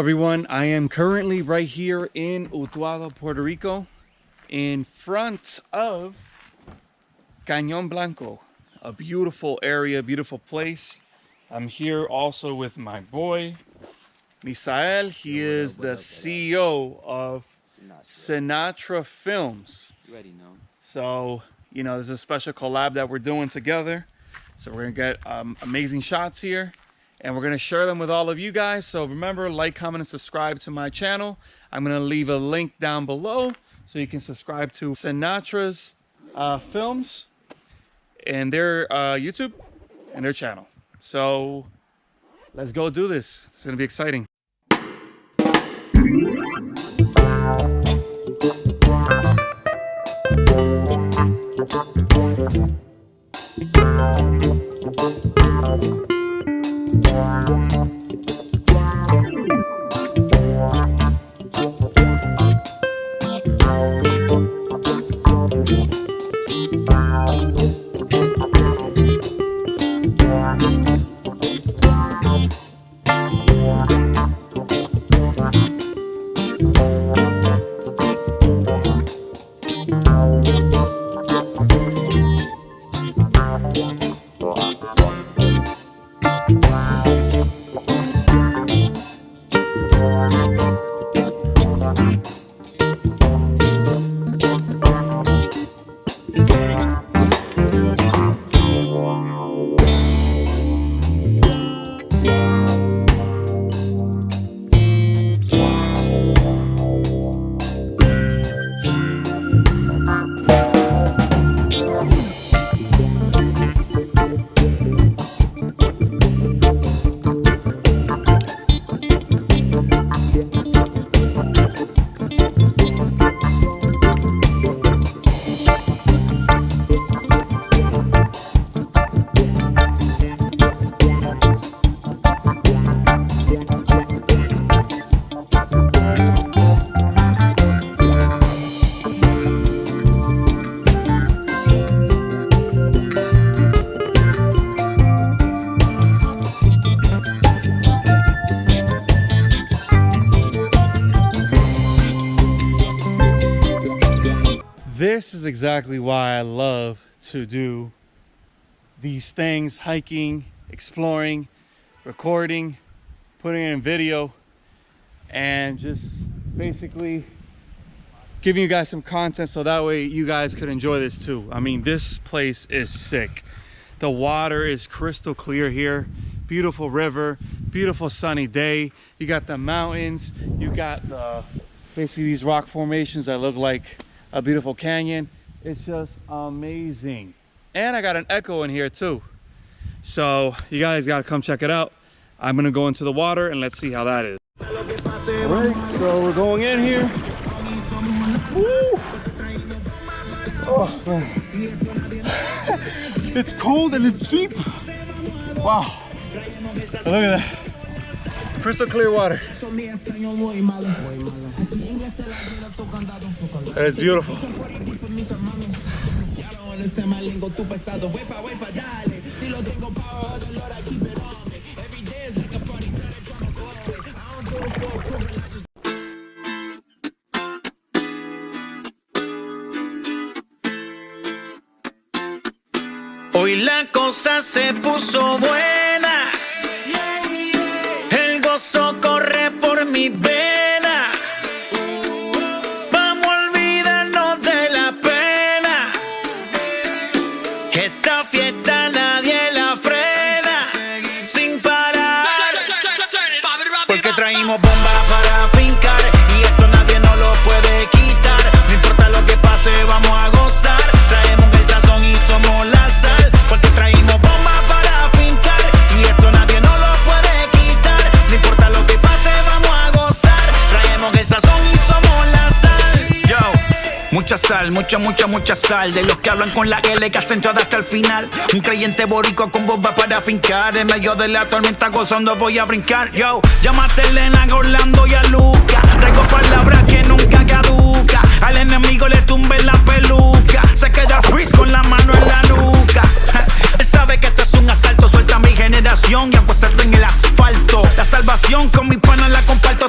everyone, I am currently right here in Utuado, Puerto Rico, in front of Cañon Blanco, a beautiful area, beautiful place. I'm here also with my boy, Misael. He is the CEO of Sinatra Films. You already know. So, you know, there's a special collab that we're doing together. So we're gonna get amazing shots here, and we're gonna share them with all of you guys. So remember, like, comment, and subscribe to my channel. I'm gonna leave a link down below so you can subscribe to Sinatra's Films and their YouTube and their channel. So let's go do this. It's gonna be exciting. This is exactly why I love to do these things: hiking, exploring, recording, putting it in video, and just basically giving you guys some content so that way you guys could enjoy this too. I mean, this place is sick. The water is crystal clear here. Beautiful river, beautiful sunny day. You got the mountains, you got the basically these rock formations that look like a beautiful canyon. It's just amazing. And I got an echo in here too. So you guys gotta come check it out. I'm gonna go into the water and let's see how that is. All right, so we're going in here. Woo! Oh, man. It's cold and it's deep. Wow. Look at that. Crystal clear water. That is beautiful. Hoy la cosa se puso buena. El gozo corre por mi vena. Vamos a olvidarnos de la pena. Esta fiesta nadie la frena. Sin parar. Porque traímos bombas para fincar. Y esto nadie nos lo puede quitar. No importa lo que pase, vamos a gozar. Traemos el sazón y somos la sal. Porque traímos bombas para fincar. Y esto nadie nos lo puede quitar. No importa lo que pase, vamos a gozar. Traemos el sazón y somos la sal. Yo, mucha sal, mucha sal. De los que hablan con la L que hacen entrada hasta el final. Un creyente boricua con bomba para fincar. En medio de la tormenta gozando voy a brincar. Yo, llámate a Elena, a Orlando y a Luca. Traigo palabras que nunca caduca. Al enemigo le tumbe la peluca. Se queda freeze con la mano en la nuca. Él sabe que esto es un asalto. Suelta mi generación y apuesta en el asfalto. La salvación con mi pana la comparto.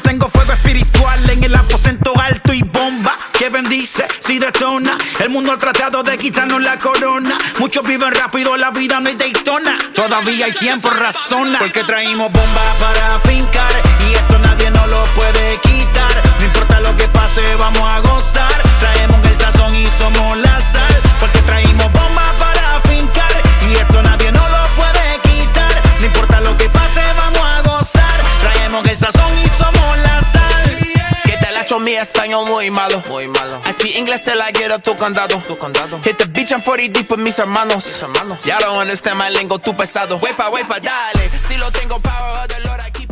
si detona. El mundo ha tratado de quitarnos la corona. Muchos viven rápido, la vida no es Daytona. Todavía hay tiempo, razona. Porque traímos bombas para fincar. Y esto nadie nos lo puede quitar. No importa lo que pase, vamos a gozar. Traemos el sazón y somos la sal. Porque traímos bombas para fincar. Y esto nadie nos lo puede quitar. No importa lo que pase, vamos a gozar. Traemos el sazón y somos la sal. Que te la echo mi español muy malo. I speak English till I get up tu condado. Hit the beach and 40 deep with mis hermanos. Ya don't understand my lingo, tu pesado. Wepa, dale. Si lo tengo power of the Lord, I keep